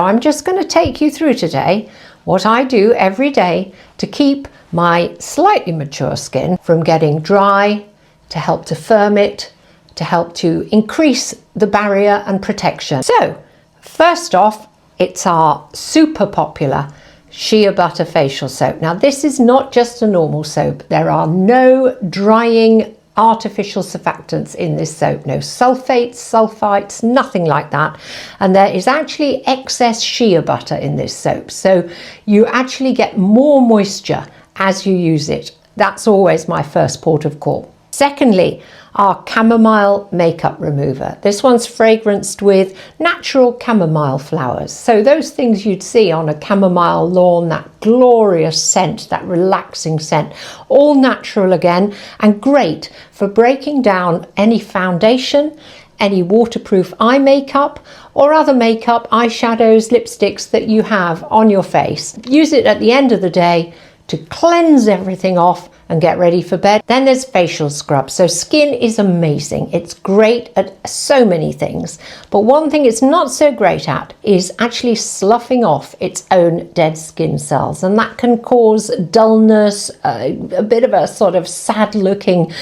I'm just going to take you through today what I do every day to keep my slightly mature skin from getting dry, to help to firm it, to help to increase the barrier and protection. So first off, it's our super popular shea butter facial soap. Now this is not just a normal soap. There are no drying artificial surfactants in this soap, no sulfates, sulfites, nothing like that. And there is actually excess shea butter in this soap. So you actually get more moisture as you use it. That's always my first port of call. Secondly, our chamomile makeup remover. This one's fragranced with natural chamomile flowers. So those things you'd see on a chamomile lawn, that glorious scent, that relaxing scent, all natural again, and great for breaking down any foundation, any waterproof eye makeup or other makeup, eyeshadows, lipsticks that you have on your face. Use it at the end of the day to cleanse everything off and get ready for bed. Then there's facial scrub. So skin is amazing. It's great at so many things. But one thing it's not so great at is actually sloughing off its own dead skin cells. And that can cause dullness, a bit of a sort of sad looking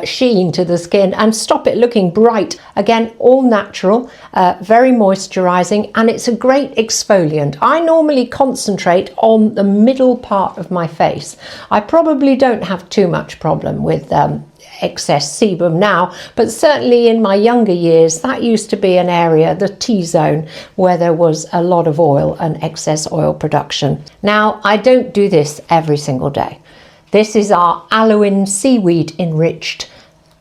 sheen to the skin and stop it looking bright. Again, all natural, very moisturizing, and it's a great exfoliant. I normally concentrate on the middle part of my face. I probably don't have too much problem with excess sebum now, but certainly in my younger years that used to be an area, the T-zone, where there was a lot of oil and excess oil production. Now I don't do this every single day. This is our aloe seaweed enriched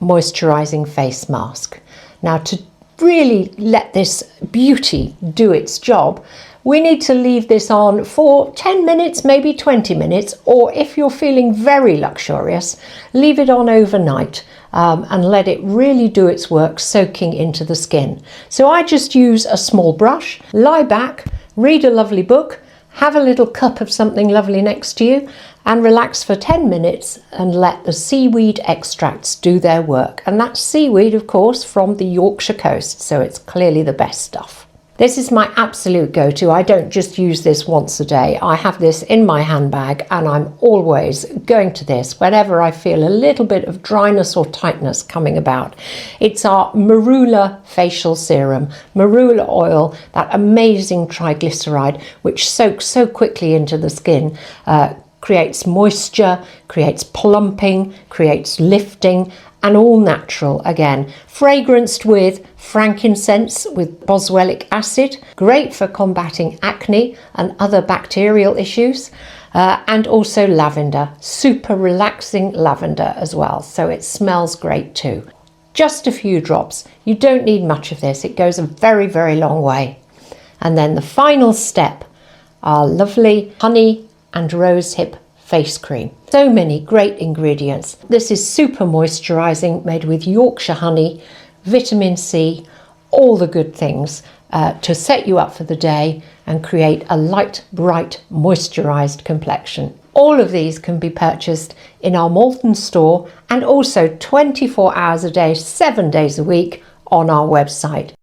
moisturizing face mask. Now to really let this beauty do its job, we need to leave this on for 10 minutes, maybe 20 minutes, or if you're feeling very luxurious, leave it on overnight and let it really do its work, soaking into the skin. So I just use a small brush, lie back, read a lovely book, have a little cup of something lovely next to you, and relax for 10 minutes and let the seaweed extracts do their work. And that's seaweed, of course, from the Yorkshire coast, so it's clearly the best stuff. This is my absolute go-to. I don't just use this once a day. I have this in my handbag and I'm always going to this whenever I feel a little bit of dryness or tightness coming about. It's our marula facial serum, marula oil, that amazing triglyceride which soaks so quickly into the skin, creates moisture, creates plumping, creates lifting, and all natural again. Fragranced with frankincense with boswellic acid, great for combating acne and other bacterial issues, and also lavender, super relaxing lavender as well, so it smells great too. Just a few drops, you don't need much of this, it goes a very, very long way. And then the final step, our lovely honey and rosehip face cream. So many great ingredients. This is super moisturizing, made with Yorkshire honey, vitamin C, all the good things to set you up for the day and create a light, bright, moisturized complexion. All of these can be purchased in our Malton store and also 24 hours a day, 7 days a week on our website.